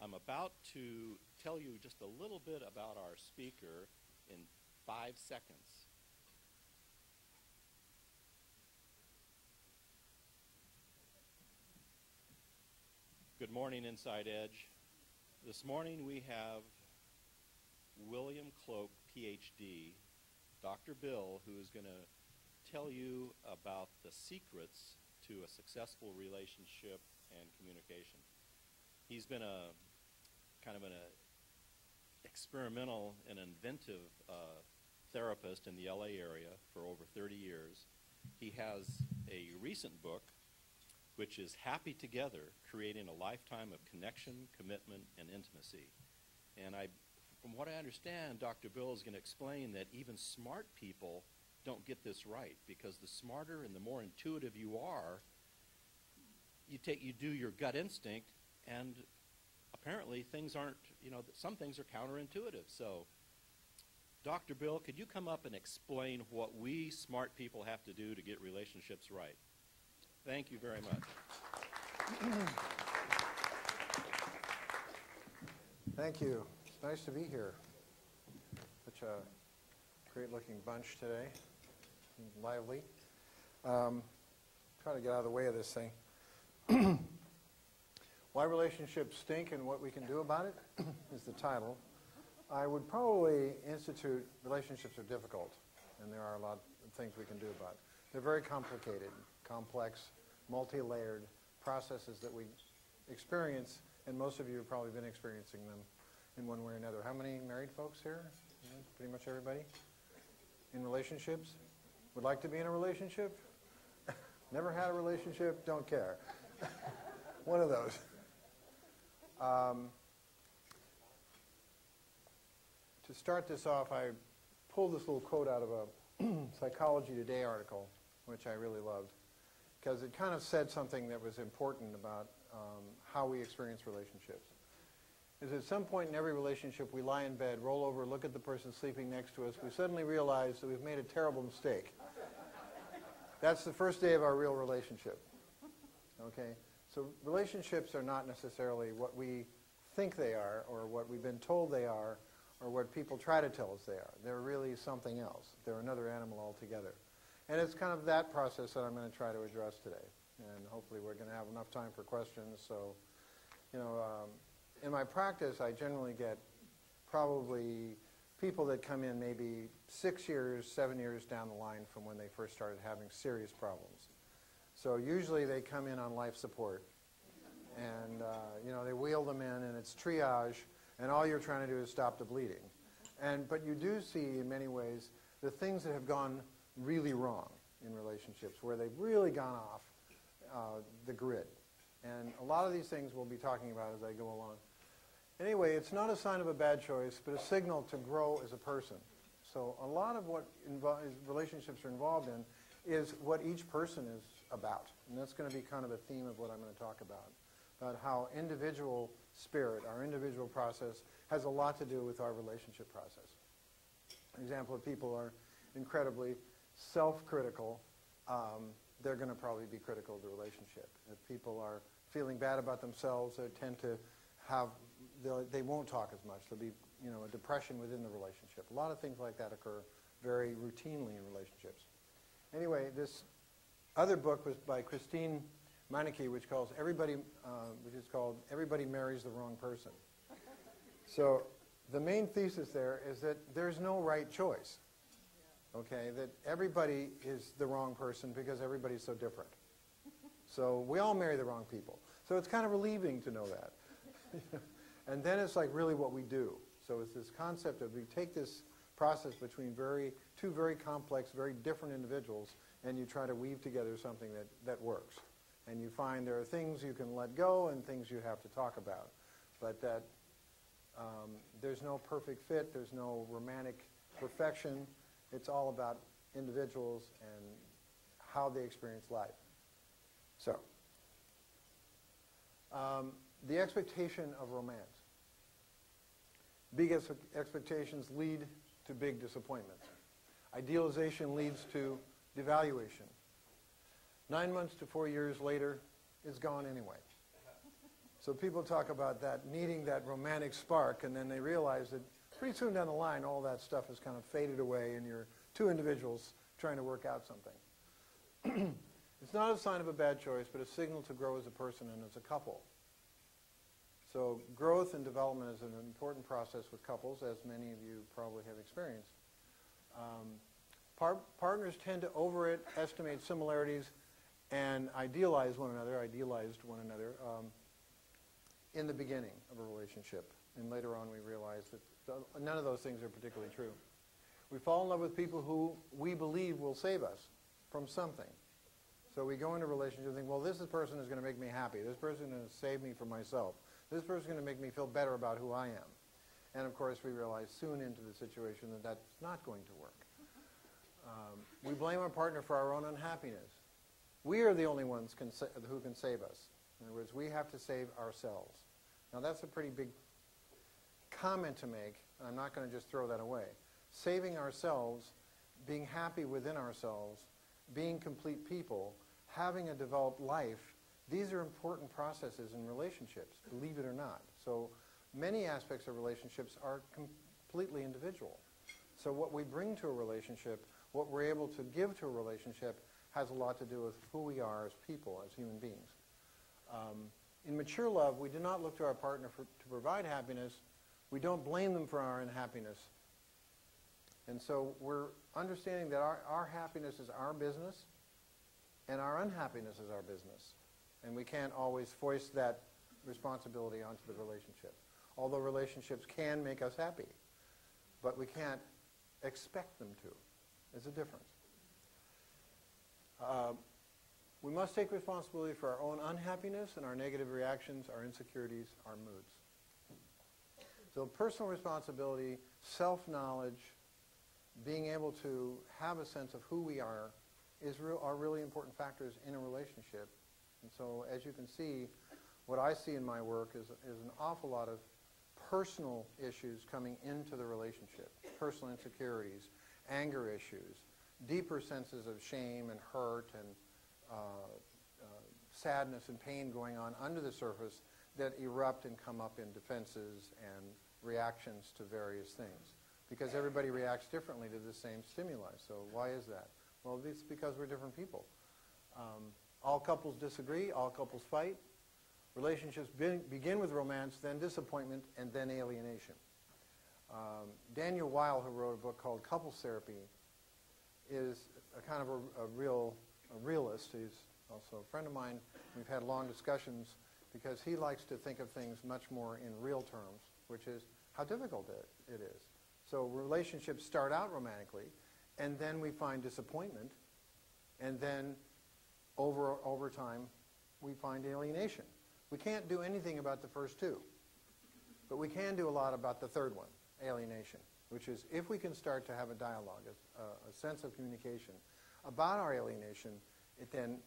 I'm about to tell you just a little bit about our speaker in 5 seconds. Good morning, Inside Edge. This morning we have William Cloke, Ph.D., Dr. Bill, who is going to tell you about the secrets to a successful relationship and communication. He's been a kind of an experimental and inventive therapist in the LA area for over 30 years. He has a recent book which is Happy Together, Creating a Lifetime of Connection, Commitment, and Intimacy. And from what I understand, Dr. Bill is going to explain that even smart people don't get this right, because the smarter and the more intuitive you are, you do your gut instinct, and apparently things aren't, some things are counterintuitive. So, Dr. Bill, could you come up and explain what we smart people have to do to get relationships right? Thank you very much. Thank you. It's nice to be here. Such a great-looking bunch today. Lively. Try to get out of the way of this thing. Why relationships stink and what we can do about it is the title. I would probably institute relationships are difficult, and there are a lot of things we can do about it. They're very complicated, complex, multi-layered processes that we experience, and most of you have probably been experiencing them in one way or another. How many married folks here? Pretty much everybody? In relationships? Would like to be in a relationship? Never had a relationship? Don't care. One of those. To start this off, I pulled this little quote out of a Psychology Today article, which I really loved, because it kind of said something that was important about how we experience relationships. Is at some point in every relationship, we lie in bed, roll over, look at the person sleeping next to us, we suddenly realize that we've made a terrible mistake. That's the first day of our real relationship. Okay? So relationships are not necessarily what we think they are, or what we've been told they are, or what people try to tell us they are. They're really something else. They're another animal altogether. And it's kind of that process that I'm going to try to address today. And hopefully we're going to have enough time for questions. So, in my practice, I generally get probably people that come in maybe 6 years, 7 years down the line from when they first started having serious problems. So usually they come in on life support. And, they wheel them in, and it's triage, and all you're trying to do is stop the bleeding. But you do see, in many ways, the things that have gone really wrong in relationships, where they've really gone off the grid. And a lot of these things we'll be talking about as I go along. Anyway, it's not a sign of a bad choice, but a signal to grow as a person. So a lot of what relationships are involved in is what each person is about. And that's going to be kind of a theme of what I'm going to talk about how individual spirit, our individual process, has a lot to do with our relationship process. An example, if people are incredibly self-critical, they're going to probably be critical of the relationship. If people are feeling bad about themselves, they tend to they won't talk as much. There'll be, a depression within the relationship. A lot of things like that occur very routinely in relationships. Anyway, this other book was by Christine Meineke, which is called Everybody Marries the Wrong Person. So the main thesis there is that there's no right choice. Okay, that everybody is the wrong person because everybody's so different. So we all marry the wrong people. So it's kind of relieving to know that. And then it's like really what we do. So it's this concept of we take this process between two very complex, very different individuals, and you try to weave together something that works. And you find there are things you can let go and things you have to talk about. But that there's no perfect fit, there's no romantic perfection. It's all about individuals and how they experience life. So, the expectation of romance. Big expectations lead to big disappointments. Idealization leads to devaluation. 9 months to 4 years later, it's gone anyway. So people talk about that, needing that romantic spark, and then they realize that pretty soon down the line, all that stuff has kind of faded away, and you're two individuals trying to work out something. It's not a sign of a bad choice, but a signal to grow as a person and as a couple. So growth and development is an important process with couples, as many of you probably have experienced. Partners tend to overestimate similarities and idealized one another in the beginning of a relationship. And later on we realize that none of those things are particularly true. We fall in love with people who we believe will save us from something. So we go into a relationship and think, well, this person is going to make me happy. This person is going to save me from myself. This person is going to make me feel better about who I am. And of course we realize soon into the situation that that's not going to work. We blame our partner for our own unhappiness. We are the only ones who can save us. In other words, we have to save ourselves. Now that's a pretty big comment to make, and I'm not going to just throw that away. Saving ourselves, being happy within ourselves, being complete people, having a developed life, these are important processes in relationships, believe it or not. So many aspects of relationships are completely individual. So what we bring to a relationship, what we're able to give to a relationship, has a lot to do with who we are as people, as human beings. In mature love, we do not look to our partner to provide happiness. We don't blame them for our unhappiness. And so we're understanding that our happiness is our business and our unhappiness is our business. And we can't always foist that responsibility onto the relationship. Although relationships can make us happy, but we can't expect them to. There's a difference. We must take responsibility for our own unhappiness and our negative reactions, our insecurities, our moods. So personal responsibility, self-knowledge, being able to have a sense of who we are are really important factors in a relationship. And so as you can see, what I see in my work is an awful lot of personal issues coming into the relationship. Personal insecurities, anger issues, deeper senses of shame and hurt and sadness and pain going on under the surface that erupt and come up in defenses and reactions to various things. Because everybody reacts differently to the same stimuli. So why is that? Well, it's because we're different people. All couples disagree, all couples fight. Relationships begin with romance, then disappointment, and then alienation. Daniel Weil, who wrote a book called Couples Therapy, is a kind of a realist. He's also a friend of mine. We've had long discussions because he likes to think of things much more in real terms, which is how difficult it is. So relationships start out romantically, and then we find disappointment, and then over time we find alienation. We can't do anything about the first two, but we can do a lot about the third one, alienation, which is if we can start to have a dialogue, a sense of communication about our alienation, it then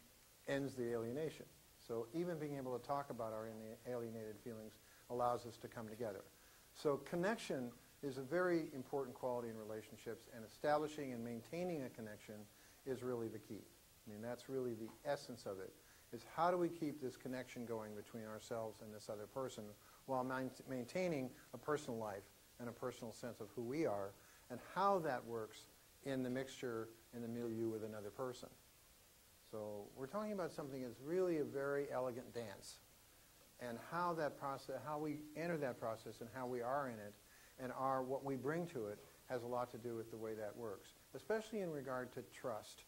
ends the alienation. So even being able to talk about our alienated feelings allows us to come together. So connection is a very important quality in relationships, and establishing and maintaining a connection is really the key. I mean, that's really the essence of it, is how do we keep this connection going between ourselves and this other person while maintaining a personal life and a personal sense of who we are, and how that works in the mixture, in the milieu with another person. So we're talking about something that's really a very elegant dance, and how that process, how we enter that process and how we are in it, and what we bring to it has a lot to do with the way that works, especially in regard to trust,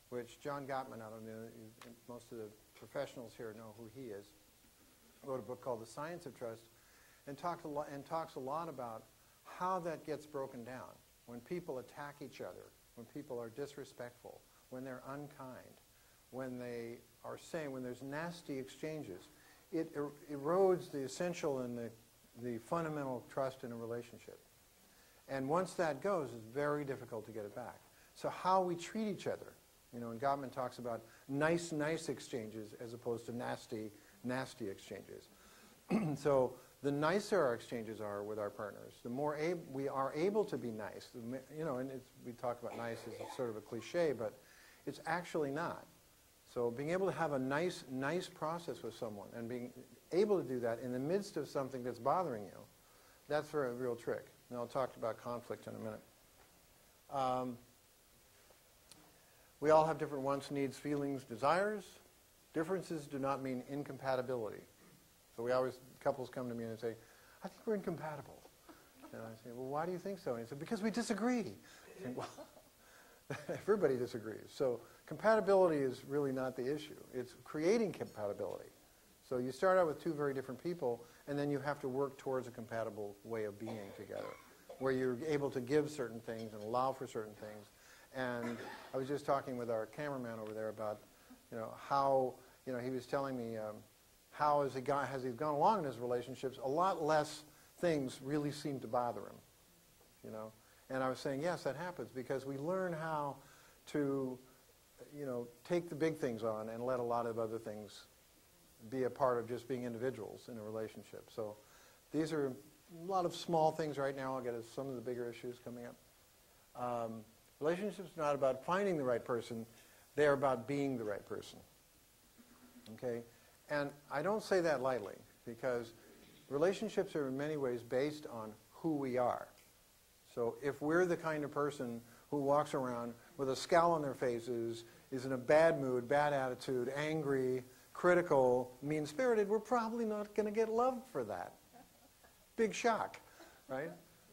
which John Gottman, I don't know, most of the professionals here know who he is, wrote a book called The Science of Trust, and talks a lot about how that gets broken down. When people attack each other, when people are disrespectful, when they're unkind, when there's nasty exchanges, it erodes the essential and the fundamental trust in a relationship. And once that goes, it's very difficult to get it back. So how we treat each other, and Gottman talks about nice exchanges as opposed to nasty exchanges. So the nicer our exchanges are with our partners, the more we are able to be nice. And we talk about nice as sort of a cliche, but it's actually not. So being able to have a nice process with someone and being able to do that in the midst of something that's bothering you, that's a real trick. And I'll talk about conflict in a minute. We all have different wants, needs, feelings, desires. Differences do not mean incompatibility. So couples come to me and say, I think we're incompatible. And I say, well, why do you think so? And he said, because we disagree. I think, well, everybody disagrees. So compatibility is really not the issue. It's creating compatibility. So you start out with two very different people, and then you have to work towards a compatible way of being together, where you're able to give certain things and allow for certain things. And I was just talking with our cameraman over there about, how, he was telling me how as he's gone along in his relationships, a lot less things really seem to bother him, And I was saying, yes, that happens because we learn how to, take the big things on and let a lot of other things be a part of just being individuals in a relationship. So these are a lot of small things right now. I'll get to some of the bigger issues coming up. Relationships are not about finding the right person. They're about being the right person. Okay? And I don't say that lightly because relationships are in many ways based on who we are. So if we're the kind of person who walks around with a scowl on their faces, is in a bad mood, bad attitude, angry, critical, mean-spirited, we're probably not going to get loved for that. Big shock, right?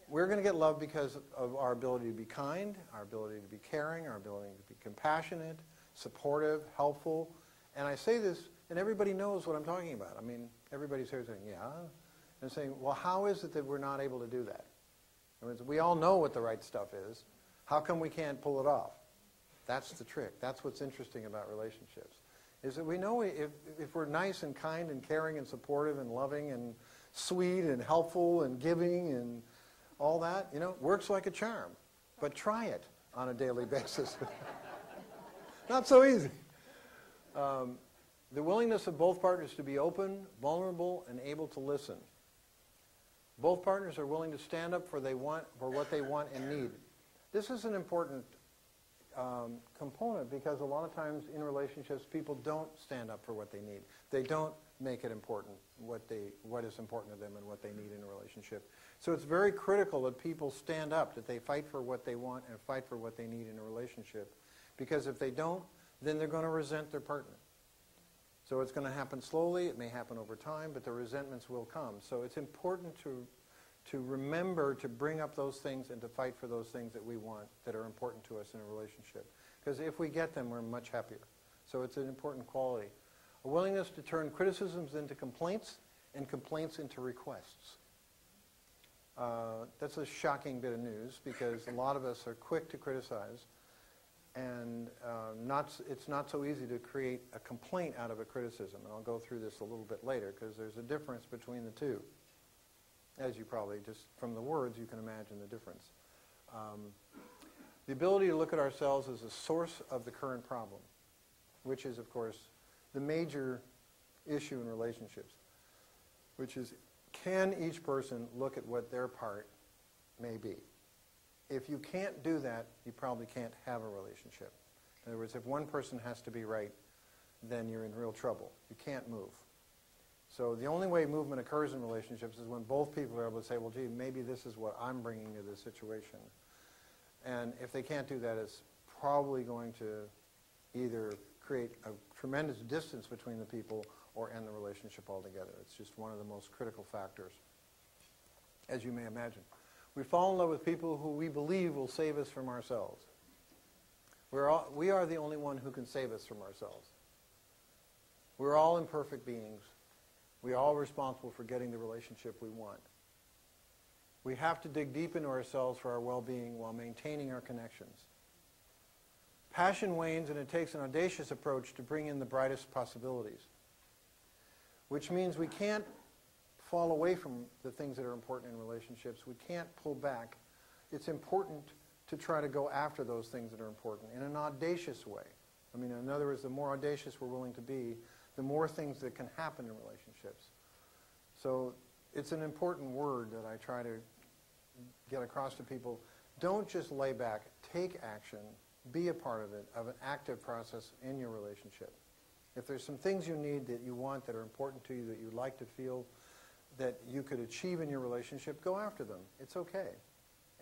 We're going to get loved because of our ability to be kind, our ability to be caring, our ability to be compassionate, supportive, helpful. And I say this, and everybody knows what I'm talking about. I mean, everybody's here saying, yeah. And saying, well, how is it that we're not able to do that? I mean, we all know what the right stuff is. How come we can't pull it off? That's the trick. That's what's interesting about relationships. Is that we know if we're nice and kind and caring and supportive and loving and sweet and helpful and giving and all that, works like a charm. But try it on a daily basis. Not so easy. The willingness of both partners to be open, vulnerable, and able to listen. Both partners are willing to stand up for what they want and need. This is an important component because a lot of times in relationships people don't stand up for what they need. They don't make it important what is important to them and what they need in a relationship. So it's very critical that people stand up, that they fight for what they want and fight for what they need in a relationship. Because if they don't, then they're going to resent their partner. So it's going to happen slowly, it may happen over time, but the resentments will come. So it's important to remember to bring up those things and to fight for those things that we want that are important to us in a relationship. Because if we get them, we're much happier. So it's an important quality. A willingness to turn criticisms into complaints and complaints into requests. That's a shocking bit of news because a lot of us are quick to criticize and it's not so easy to create a complaint out of a criticism. And I'll go through this a little bit later because there's a difference between the two. As you probably, just from the words, you can imagine the difference. The ability to look at ourselves as a source of the current problem, which is, of course, the major issue in relationships, which is, can each person look at what their part may be? If you can't do that, you probably can't have a relationship. In other words, if one person has to be right, then you're in real trouble. You can't move. So the only way movement occurs in relationships is when both people are able to say, well, gee, maybe this is what I'm bringing to this situation. And if they can't do that, it's probably going to either create a tremendous distance between the people or end the relationship altogether. It's just one of the most critical factors, as you may imagine. We fall in love with people who we believe will save us from ourselves. We are the only one who can save us from ourselves. We're all imperfect beings. We're all responsible for getting the relationship we want. We have to dig deep into ourselves for our well-being while maintaining our connections. Passion wanes and it takes an audacious approach to bring in the brightest possibilities, which means we can't fall away from the things that are important in relationships. We can't pull back. It's important to try to go after those things that are important in an audacious way. I mean, in other words, the more audacious we're willing to be, the more things that can happen in relationships. So it's an important word that I try to get across to people. Don't just lay back. Take action. Be a part of it, of an active process in your relationship. If there's some things you need that you want that are important to you, that you'd like to feel that you could achieve in your relationship, go after them. It's okay.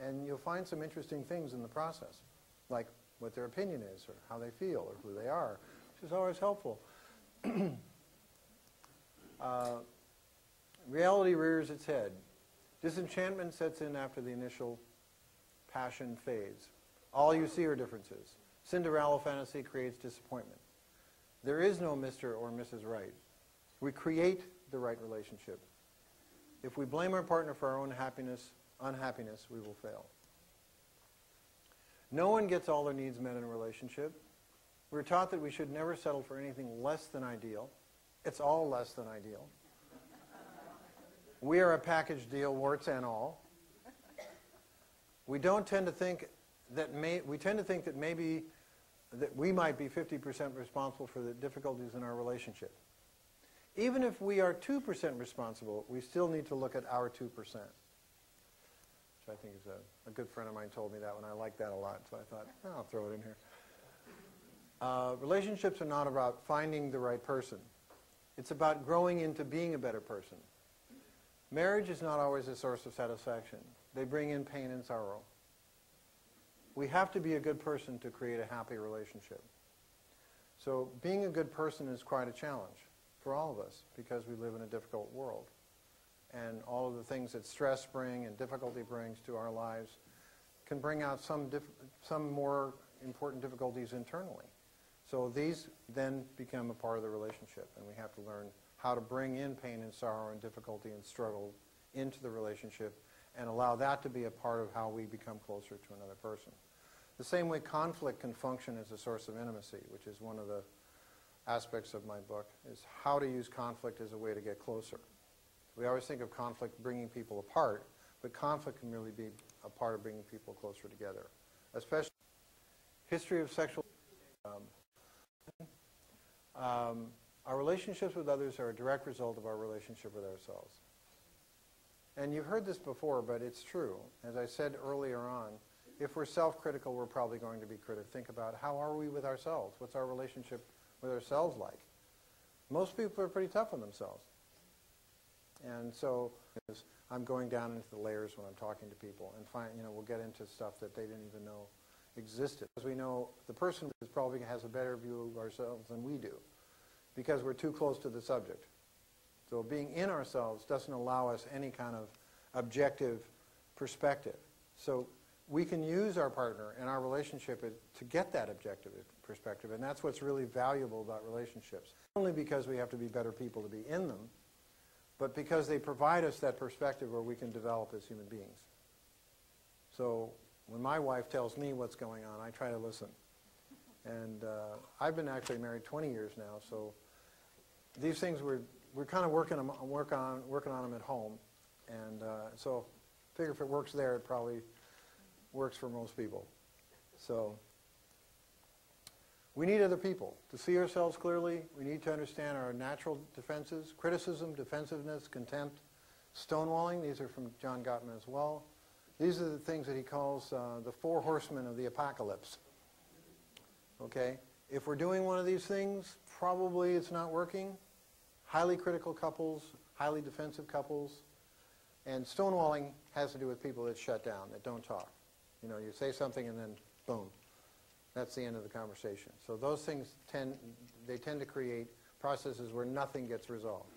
And you'll find some interesting things in the process, like what their opinion is, or how they feel, or who they are, which is always helpful. Reality rears its head. Disenchantment sets in after the initial passion fades. All you see are differences. Cinderella fantasy creates disappointment. There is no Mr. or Mrs. Right. We create the right relationship. If we blame our partner for our own unhappiness, we will fail. No one gets all their needs met in a relationship. We're taught that we should never settle for anything less than ideal. It's all less than ideal. We are a package deal, warts and all. We tend to think that maybe we might be 50% responsible for the difficulties in our relationship. Even if we are 2% responsible, we still need to look at our 2%. Which I think is a good friend of mine told me that one. I like that a lot, so I thought, oh, I'll throw it in here. Relationships are not about finding the right person. It's about growing into being a better person. Marriage is not always a source of satisfaction. They bring in pain and sorrow. We have to be a good person to create a happy relationship. So being a good person is quite a challenge for all of us because we live in a difficult world. And all of the things that stress brings and difficulty brings to our lives can bring out some more important difficulties internally. So these then become a part of the relationship, and we have to learn how to bring in pain and sorrow and difficulty and struggle into the relationship and allow that to be a part of how we become closer to another person. The same way conflict can function as a source of intimacy, which is one of the aspects of my book, is how to use conflict as a way to get closer. We always think of conflict bringing people apart, but conflict can really be a part of bringing people closer together. Especially history of sexual... our relationships with others are a direct result of our relationship with ourselves. And you've heard this before, but it's true. As I said earlier on, if we're self-critical, we're probably going to be critical. Think about how are we with ourselves? What's our relationship with ourselves like? Most people are pretty tough on themselves. And so I'm going down into the layers when I'm talking to people and we'll get into stuff that they didn't even know existed. As we know, the person probably has a better view of ourselves than we do because we're too close to the subject. So being in ourselves doesn't allow us any kind of objective perspective. So we can use our partner and our relationship to get that objective perspective, and that's what's really valuable about relationships. Not only because we have to be better people to be in them, but because they provide us that perspective where we can develop as human beings. So when my wife tells me what's going on, I try to listen. And I've been actually married 20 years now, so these things we're kind of working on them at home. And so I figure if it works there, it probably works for most people. So we need other people. To see ourselves clearly, we need to understand our natural defenses: criticism, defensiveness, contempt, stonewalling. These are from John Gottman as well. These are the things that he calls the 4 horsemen of the apocalypse. Okay? If we're doing one of these things, probably it's not working. Highly critical couples, highly defensive couples. And stonewalling has to do with people that shut down, that don't talk. You know, you say something and then boom. That's the end of the conversation. So those things tend to create processes where nothing gets resolved.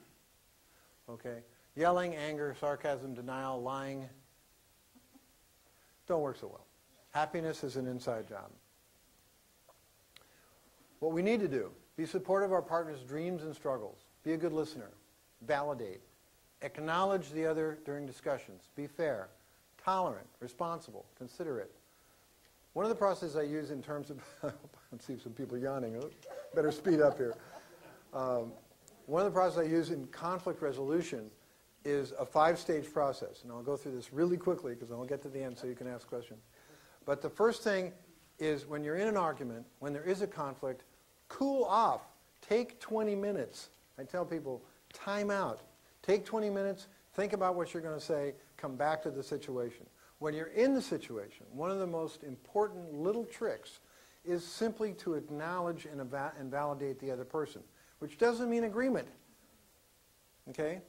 Okay? Yelling, anger, sarcasm, denial, lying don't work so well. Happiness is an inside job. What we need to do, be supportive of our partner's dreams and struggles. Be a good listener. Validate. Acknowledge the other during discussions. Be fair. Tolerant. Responsible. Considerate. One of the processes I use in terms of... I see some people yawning. Better speed up here. One of the processes I use in conflict resolution is a 5-stage process. And I'll go through this really quickly because I'll get to the end so you can ask questions. But the first thing is when you're in an argument, when there is a conflict, cool off. Take 20 minutes. I tell people, time out. Take 20 minutes, think about what you're going to say, come back to the situation. When you're in the situation, one of the most important little tricks is simply to acknowledge and validate the other person. which doesn't mean agreement. Okay?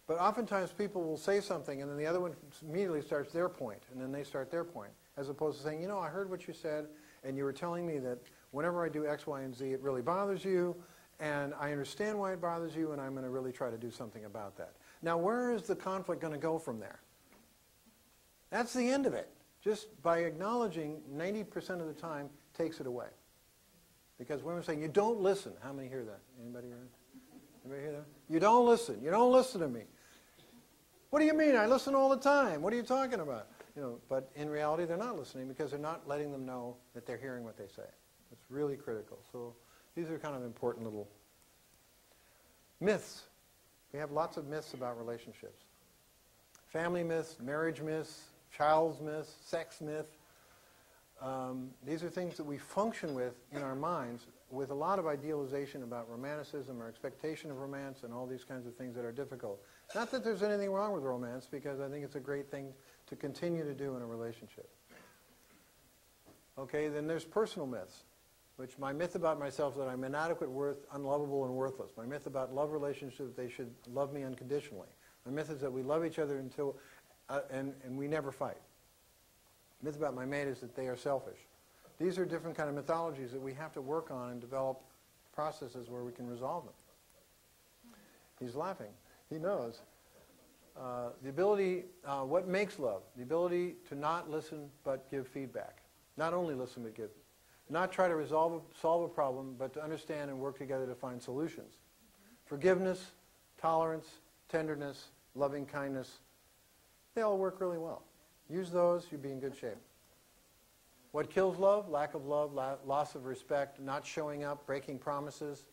But oftentimes people will say something and then the other one immediately starts their point, and then they start their point, as opposed to saying, you know, I heard what you said, and you were telling me that whenever I do X, Y, and Z, it really bothers you, and I understand why it bothers you, and I'm going to really try to do something about that. Now, where is the conflict going to go from there? That's the end of it. Just by acknowledging 90% of the time takes it away. Because women say, you don't listen. How many hear that? Anybody hear that? Anybody hear that? You don't listen. You don't listen to me. What do you mean? I listen all the time. What are you talking about? You know, but in reality, they're not listening because they're not letting them know that they're hearing what they say. It's really critical. So these are kind of important little myths. We have lots of myths about relationships. Family myths, marriage myths, child's myths, sex myth. These are things that we function with in our minds with a lot of idealization about romanticism or expectation of romance and all these kinds of things that are difficult. Not that there's anything wrong with romance, because I think it's a great thing to continue to do in a relationship. Okay, then there's personal myths, which my myth about myself is that I'm inadequate, unlovable, and worthless. My myth about love relationships, they should love me unconditionally. My myth is that we love each other until, and we never fight. Myth about my mate is that they are selfish. These are different kind of mythologies that we have to work on and develop processes where we can resolve them. He's laughing. He knows. The ability, what makes love? The ability to not listen but give feedback. Not only listen but give. Not try to solve a problem, but to understand and work together to find solutions. Forgiveness, tolerance, tenderness, loving kindness, they all work really well. Use those, you'll be in good shape. What kills love? Lack of love, loss of respect, not showing up, breaking promises,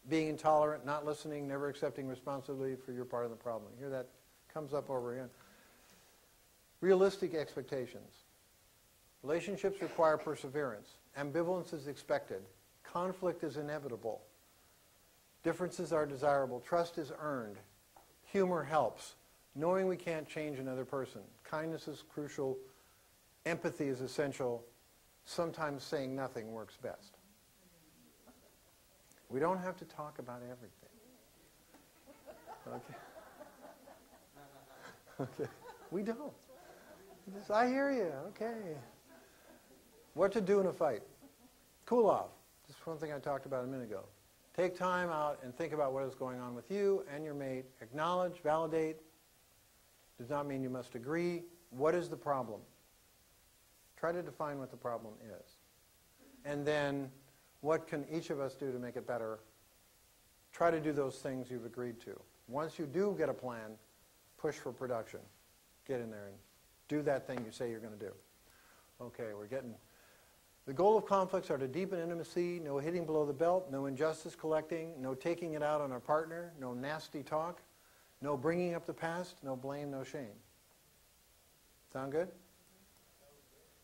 being intolerant, not listening, never accepting responsibility for your part of the problem. You hear that comes up over again. Realistic expectations. Relationships require perseverance. Ambivalence is expected. Conflict is inevitable. Differences are desirable. Trust is earned. Humor helps. Knowing we can't change another person. Kindness is crucial. Empathy is essential. Sometimes saying nothing works best. We don't have to talk about everything. Okay. Okay. We don't. I hear you. Okay. What to do in a fight? Cool off. This is one thing I talked about a minute ago. Take time out and think about what is going on with you and your mate. Acknowledge, validate. Does not mean you must agree. What is the problem? Try to define what the problem is. And then, what can each of us do to make it better? Try to do those things you've agreed to. Once you do get a plan, push for production. Get in there and do that thing you say you're going to do. Okay, we're getting... The goal of conflicts are to deepen intimacy, no hitting below the belt, no injustice collecting, no taking it out on our partner, no nasty talk, no bringing up the past, no blame, no shame. Sound good?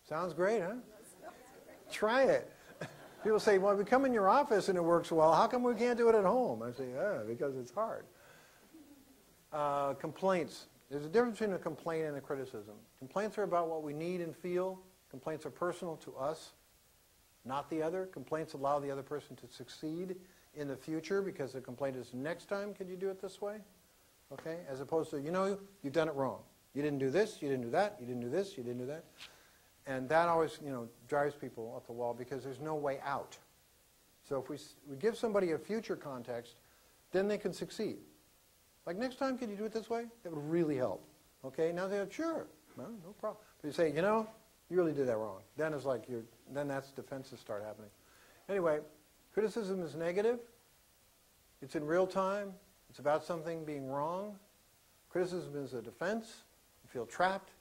Sounds great, huh? Try it. People say, well, we come in your office and it works well. How come we can't do it at home? I say, because it's hard. Complaints. There's a difference between a complaint and a criticism. Complaints are about what we need and feel. Complaints are personal to us, not the other. Complaints allow the other person to succeed in the future because the complaint is, next time, could you do it this way? Okay? As opposed to, you know, you've done it wrong. You didn't do this, you didn't do that, you didn't do this, you didn't do that. And that always, you know, drives people up the wall because there's no way out. So if we give somebody a future context, then they can succeed. Like, next time, can you do it this way? That would really help. Okay? Now they go, sure. Well, no problem. But you say, you know, you really did that wrong. Then it's like then that's defenses start happening. Anyway, criticism is negative. It's in real time. It's about something being wrong. Criticism is a defense. You feel trapped.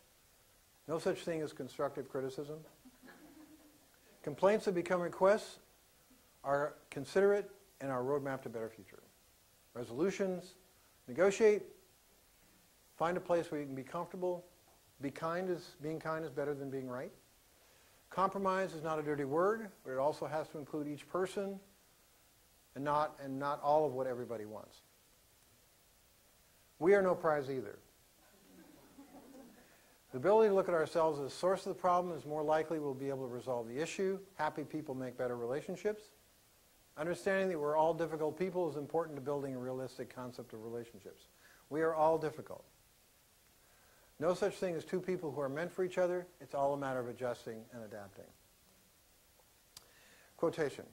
No such thing as constructive criticism. Complaints that become requests are considerate and our roadmap to a better future. Resolutions, negotiate, find a place where you can be comfortable. Being kind is better than being right. Compromise is not a dirty word, but it also has to include each person and not all of what everybody wants. We are no prize either. The ability to look at ourselves as the source of the problem is more likely we'll be able to resolve the issue. Happy people make better relationships. Understanding that we're all difficult people is important to building a realistic concept of relationships. We are all difficult. No such thing as two people who are meant for each other. It's all a matter of adjusting and adapting. Quotation.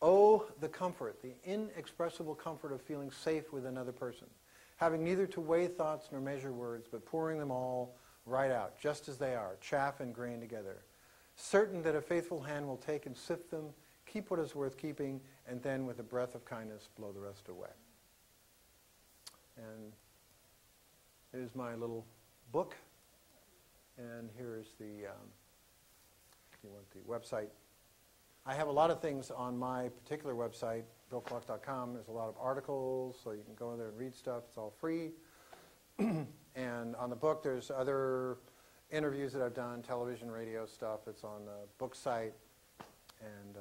Oh, the comfort, the inexpressible comfort of feeling safe with another person, having neither to weigh thoughts nor measure words, but pouring them all right out, just as they are, chaff and grain together, certain that a faithful hand will take and sift them, keep what is worth keeping, and then with a breath of kindness blow the rest away. And here's my little book, and here's the, if you want the website. I have a lot of things on my particular website, BillCloke.com. There's a lot of articles, so you can go in there and read stuff. It's all free. And on the book, there's other interviews that I've done, television, radio stuff. It's on the book site. And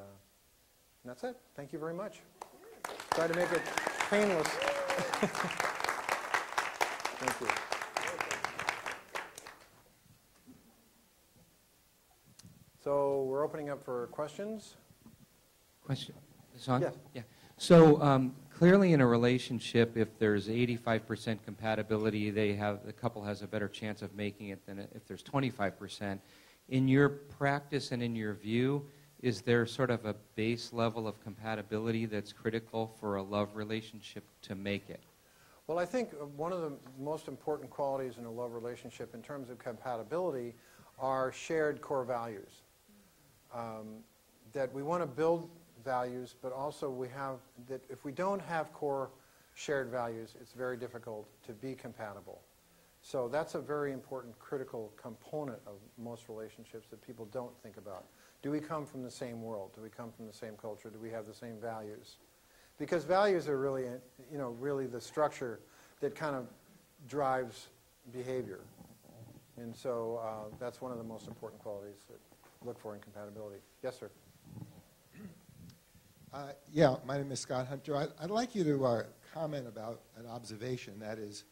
that's it. Thank you very much. Try to make it painless. Thank you. So we're opening up for questions. Question. Is this on? Yes. Yeah. So clearly in a relationship, if there's 85% compatibility, the couple has a better chance of making it than if there's 25%. In your practice and in your view, is there sort of a base level of compatibility that's critical for a love relationship to make it? Well, I think one of the most important qualities in a love relationship in terms of compatibility are shared core values. That we want to build values, but also we have that if we don't have core shared values, it's very difficult to be compatible. So that's a very important critical component of most relationships that people don't think about. Do we come from the same world? Do we come from the same culture? Do we have the same values? Because values are really, really the structure that kind of drives behavior. And so that's one of the most important qualities that look for in compatibility. Yes, sir. Yeah, my name is Scott Hunter. I'd like you to comment about an observation. That is,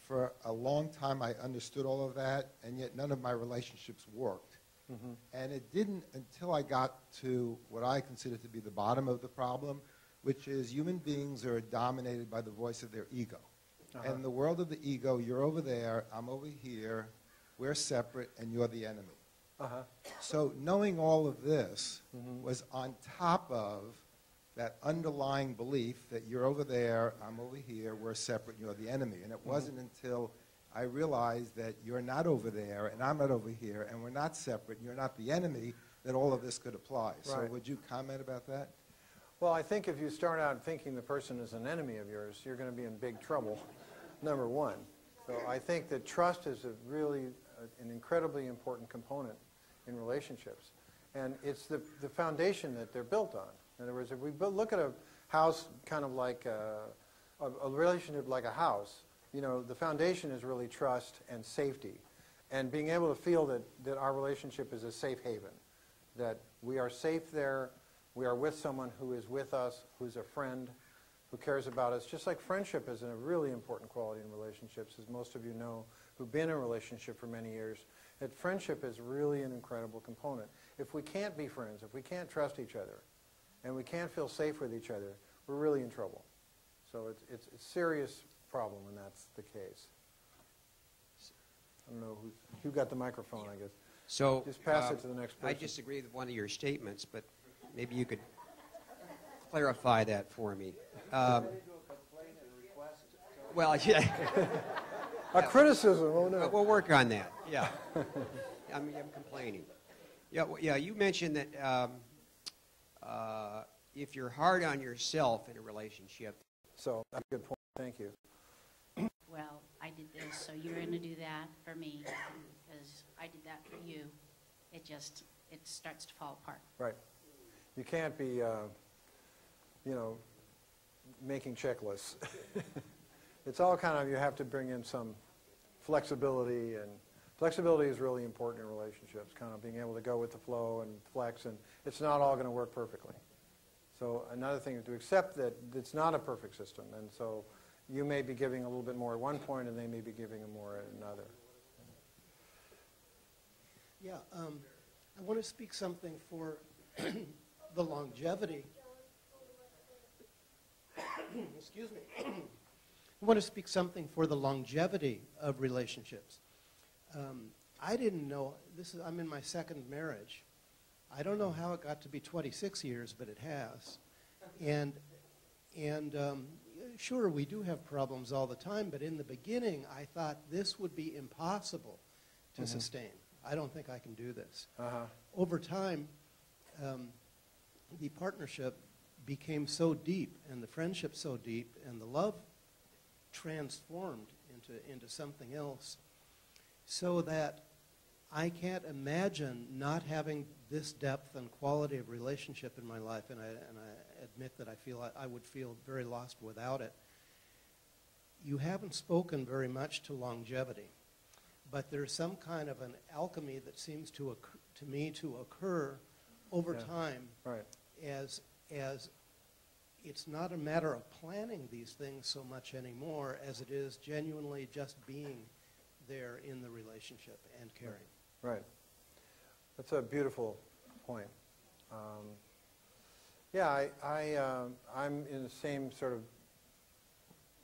for a long time I understood all of that, and yet none of my relationships worked. Mm-hmm. And it didn't until I got to what I consider to be the bottom of the problem, which is human beings are dominated by the voice of their ego. Uh-huh. And in the world of the ego, you're over there, I'm over here, we're separate, and you're the enemy. Uh-huh. So knowing all of this mm-hmm. was on top of that underlying belief that you're over there, I'm over here, we're separate, you're the enemy. And it mm-hmm. wasn't until I realized that you're not over there and I'm not over here and we're not separate and you're not the enemy that all of this could apply. Right. So would you comment about that? Well, I think if you start out thinking the person is an enemy of yours, you're going to be in big trouble, number one. So I think that trust is an incredibly important component in relationships. And it's the foundation that they're built on. In other words, if we look at a house kind of like a relationship like a house, the foundation is really trust and safety. And being able to feel that our relationship is a safe haven, that we are safe there, we are with someone who is with us, who's a friend, who cares about us. Just like friendship is a really important quality in relationships, as most of you know who've been in a relationship for many years, that friendship is really an incredible component. If we can't be friends, if we can't trust each other, and we can't feel safe with each other, we're really in trouble. So it's a serious problem when that's the case. I don't know who got the microphone, I guess. So just pass it to the next person. I disagree with one of your statements, but maybe you could clarify that for me. Well, yeah. A criticism, oh no. We'll work on that, yeah. I'm complaining. Yeah, you mentioned that if you're hard on yourself in a relationship. So, that's a good point, thank you. Well, I did this, so you're going to do that for me, because I did that for you. It starts to fall apart. Right. You can't be, making checklists. It's all kind of, you have to bring in some flexibility, and flexibility is really important in relationships, kind of being able to go with the flow and flex, and it's not all going to work perfectly. So another thing is to accept that it's not a perfect system, and so you may be giving a little bit more at one point, and they may be giving more at another. Yeah, I want to speak something for the longevity excuse me, I want to speak something for the longevity of relationships. I didn't know, I'm in my second marriage. I don't know how it got to be 26 years, but it has. And sure, we do have problems all the time, but in the beginning, I thought this would be impossible to sustain. I don't think I can do this. Over time, the partnership became so deep, and the friendship so deep, and the love transformed into something else, so that I can't imagine not having this depth and quality of relationship in my life, and I admit that I would feel very lost without it. You haven't spoken very much to longevity, but there's some kind of an alchemy that seems to me to occur over time, Right. as it's not a matter of planning these things so much anymore as it is genuinely just being there in the relationship and caring. Right. That's a beautiful point. Yeah, I'm in the same sort of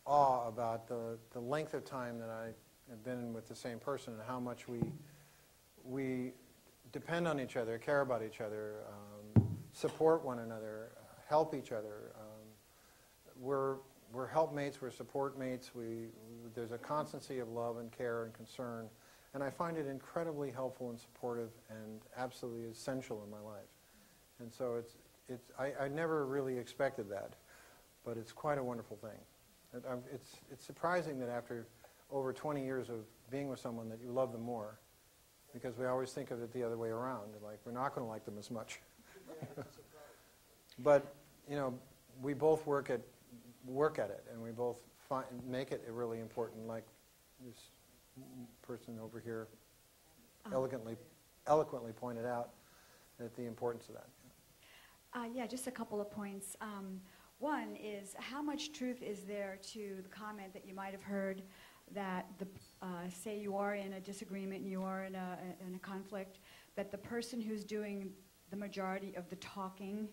awe about the length of time that I have been with the same person and how much we depend on each other, care about each other, support one another, help each other. We're helpmates, we're support mates. There's a constancy of love and care and concern, and I find it incredibly helpful and supportive and absolutely essential in my life. And so I never really expected that, but it's quite a wonderful thing. It's surprising that after over 20 years of being with someone that you love them more, because we always think of it the other way around, like we're not going to like them as much. But we both work at it, and we both make it really important, like this person over here eloquently pointed out, that the importance of that. Yeah, just a couple of points. One is, how much truth is there to the comment that you might have heard that, say you are in a disagreement and you are in a conflict, that the person who's doing the majority of the talking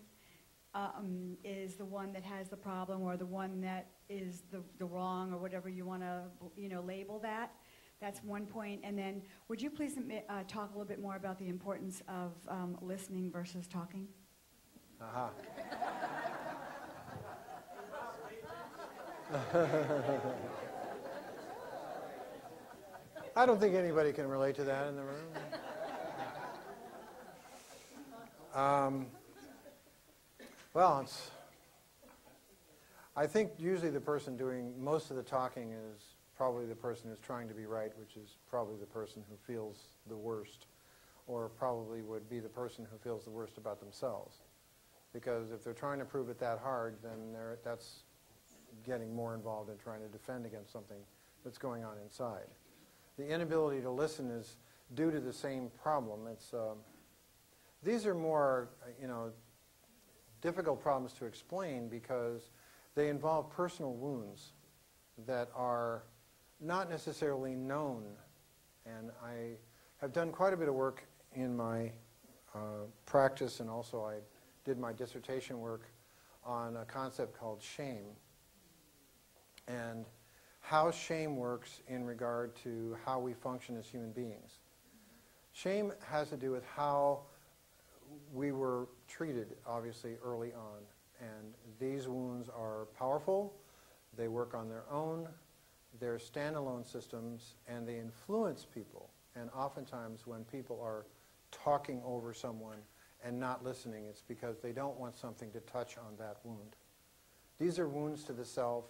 is the one that has the problem, or the one that is the wrong, or whatever you want to label that. That's one point. And then would you please talk a little bit more about the importance of listening versus talking? Aha. I don't think anybody can relate to that in the room. Well, I think usually the person doing most of the talking is probably the person who's trying to be right, which is probably the person who feels the worst, or probably would be the person who feels the worst about themselves. Because if they're trying to prove it that hard, then that's getting more involved in trying to defend against something that's going on inside. The inability to listen is due to the same problem. These are more, difficult problems to explain because they involve personal wounds that are not necessarily known. And I have done quite a bit of work in my practice, and also I did my dissertation work on a concept called shame, and how shame works in regard to how we function as human beings. Shame has to do with how we were treated, obviously, early on. And these wounds are powerful, they work on their own, they're standalone systems, and they influence people. And oftentimes when people are talking over someone and not listening, it's because they don't want something to touch on that wound. These are wounds to the self.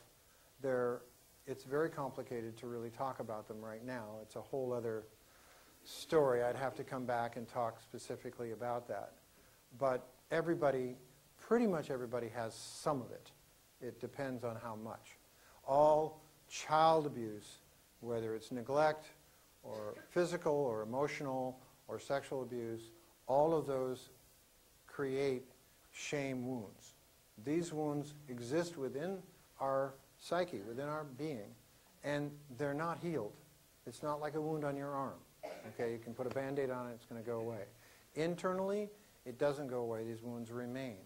It's very complicated to really talk about them right now. It's a whole other story. I'd have to come back and talk specifically about that. But pretty much everybody has some of it. It depends on how much. All child abuse, whether it's neglect or physical or emotional or sexual abuse, all of those create shame wounds. These wounds exist within our psyche, within our being, and they're not healed. It's not like a wound on your arm. Okay, you can put a Band-Aid on it, it's going to go away. Internally, it doesn't go away. These wounds remain.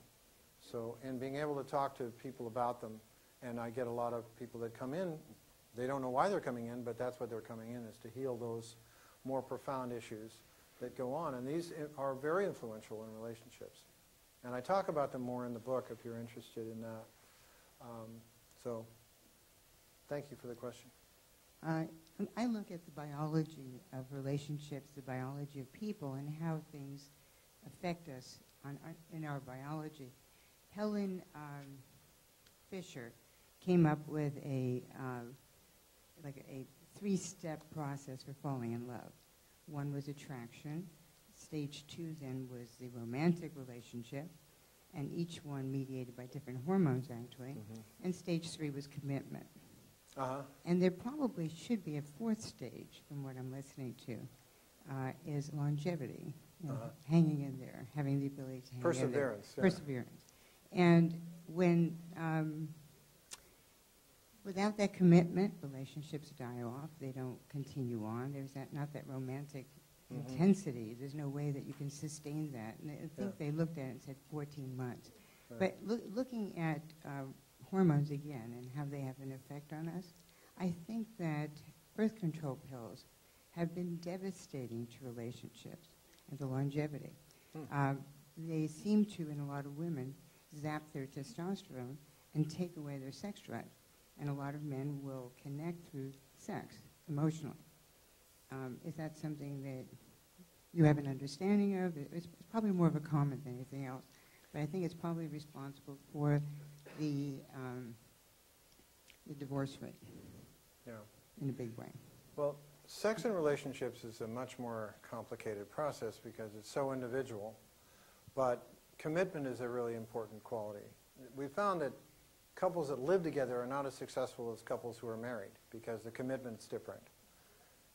So in being able to talk to people about them And I get a lot of people that come in, they don't know why they're coming in, but that's what they're coming in, is to heal those more profound issues that go on. And these are very influential in relationships. And I talk about them more in the book if you're interested in that. So thank you for the question. I look at the biology of relationships, the biology of people, and how things affect us in our biology. Helen Fisher came up with a 3-step process for falling in love. One was attraction. Stage 2 then was the romantic relationship, and each one mediated by different hormones, actually. Mm-hmm. And stage 3 was commitment. Uh-huh. And there probably should be a 4th stage, from what I'm listening to, is longevity, hanging in there, having the ability to hang Perseverance. In there. Yeah. Perseverance. And when, without that commitment, relationships die off. They don't continue on. There's not that romantic intensity. There's no way that you can sustain that. And I think they looked at it and said 14 months. Right. But looking at hormones again and how they have an effect on us, I think that birth control pills have been devastating to relationships and to longevity. They seem to, in a lot of women, zap their testosterone and take away their sex drive. And a lot of men will connect through sex, emotionally. Is that something that you have an understanding of? It's probably more of a comment than anything else, but I think it's probably responsible for the divorce rate in a big way. Well, sex and relationships is a much more complicated process because it's so individual, but commitment is a really important quality. We found that couples that live together are not as successful as couples who are married because the commitment's different.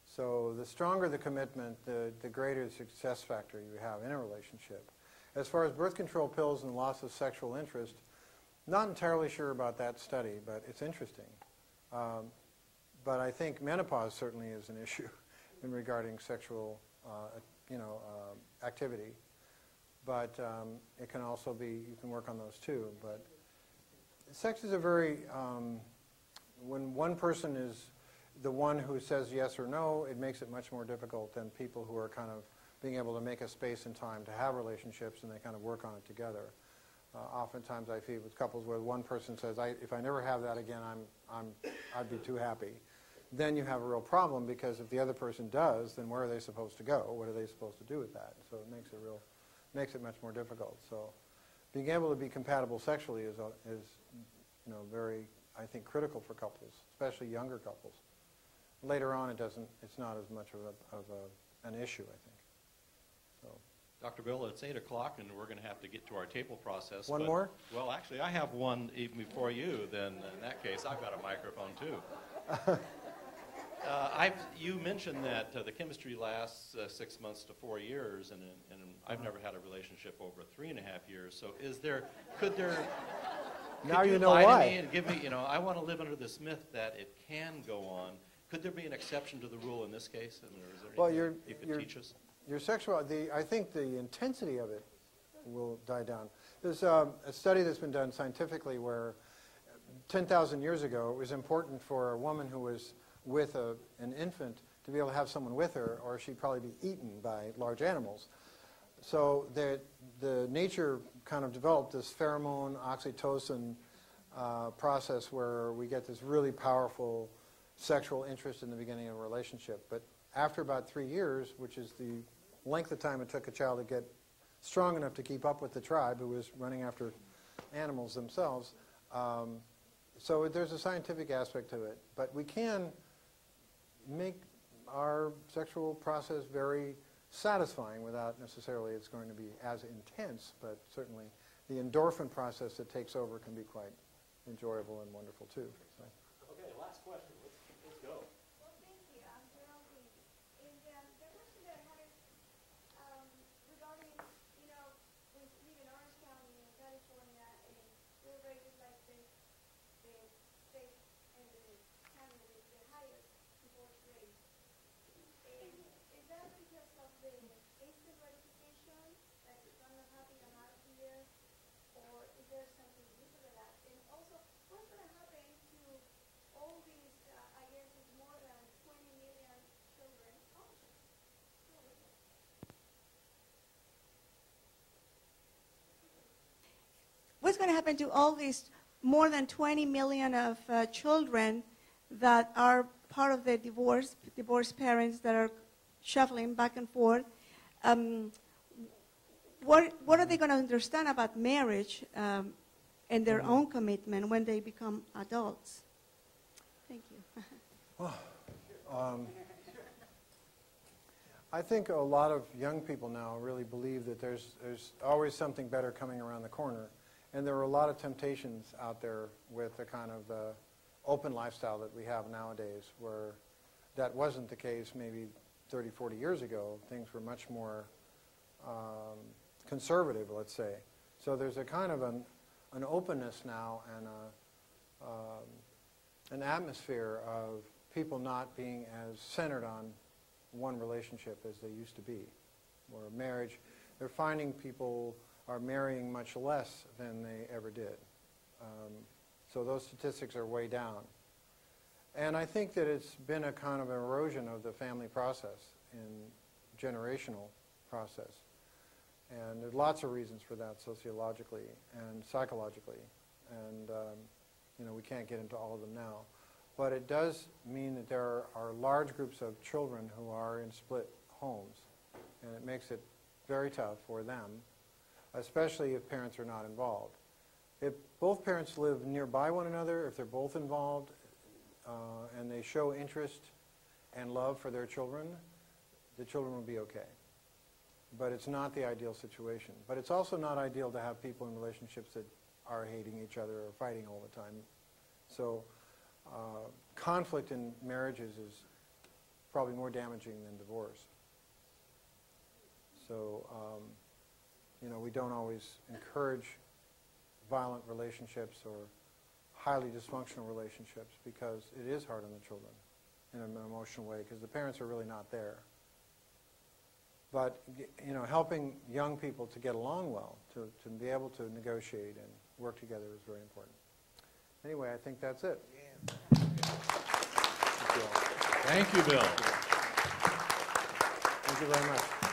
So the stronger the commitment, the greater the success factor you have in a relationship. As far as birth control pills and loss of sexual interest, not entirely sure about that study, but it's interesting. But I think menopause certainly is an issue in regarding sexual, activity. But it can also be, you can work on those too. But sex is a very, when one person is the one who says yes or no, it makes it much more difficult than people who are kind of being able to make a space and time to have relationships and they kind of work on it together. Oftentimes I feel with couples where one person says, if I never have that again, I'd be too happy. Then you have a real problem because if the other person does, then where are they supposed to go? What are they supposed to do with that? So it makes it much more difficult. So being able to be compatible sexually is very, I think, critical for couples, especially younger couples. Later on, it's not as much of an issue, I think. So. Dr. Bill, it's 8 o'clock, and we're going to have to get to our table process. One more? Well, actually, I have one even before you. Then, in that case, I've got a microphone, too. You mentioned that the chemistry lasts 6 months to 4 years, and I've never had a relationship over 3.5 years. So could now you know why. To me and give me, I want to live under this myth that it can go on. Could there be an exception to the rule in this case? I mean, or is there anything you could teach us? Your I think the intensity of it will die down. There's a study that's been done scientifically where 10,000 years ago it was important for a woman who was with an infant to be able to have someone with her or she'd probably be eaten by large animals. So the nature kind of developed this pheromone oxytocin process where we get this really powerful sexual interest in the beginning of a relationship. But after about 3 years, which is the length of time it took a child to get strong enough to keep up with the tribe who was running after animals themselves, so there's a scientific aspect to it. But we can make our sexual process very satisfying without necessarily it's going to be as intense, but certainly the endorphin process that takes over can be quite enjoyable and wonderful too. So. Okay, last question. Let's go. Well, thank you. Geraldine. And the question that I had is regarding, when you live in Orange County in California, and we're rated like the state and the county with the highest divorce rate. And is that because of the instant gratification, like if I'm not happy, I'm out of here, or is there something deeper than that? And also, what's going to happen going to happen to all these more than 20 million of children that are part of the divorced parents that are shuffling back and forth? What are they going to understand about marriage and their own commitment when they become adults? Thank you. I think a lot of young people now really believe that there's always something better coming around the corner. And there are a lot of temptations out there with the kind of open lifestyle that we have nowadays, where that wasn't the case maybe 30, 40 years ago. Things were much more conservative, let's say. So there's a kind of an openness now and an atmosphere of people not being as centered on one relationship as they used to be. Or marriage, they're finding people are marrying much less than they ever did. So those statistics are way down. And I think that it's been a kind of erosion of the family process and generational process. And there's lots of reasons for that sociologically and psychologically. And you know, we can't get into all of them now. But it does mean that there are large groups of children who are in split homes. And it makes it very tough for them, especially if parents are not involved. If both parents live nearby one another, if they're both involved, and they show interest and love for their children, the children will be okay. But it's not the ideal situation. But it's also not ideal to have people in relationships that are hating each other or fighting all the time. So conflict in marriages is probably more damaging than divorce. So you know, we don't always encourage violent relationships or highly dysfunctional relationships because it is hard on the children in an emotional way because the parents are really not there. But you know, helping young people to get along well, to be able to negotiate and work together is very important. Anyway, I think that's it. Yeah. Thank you, Bill. Thank you very much.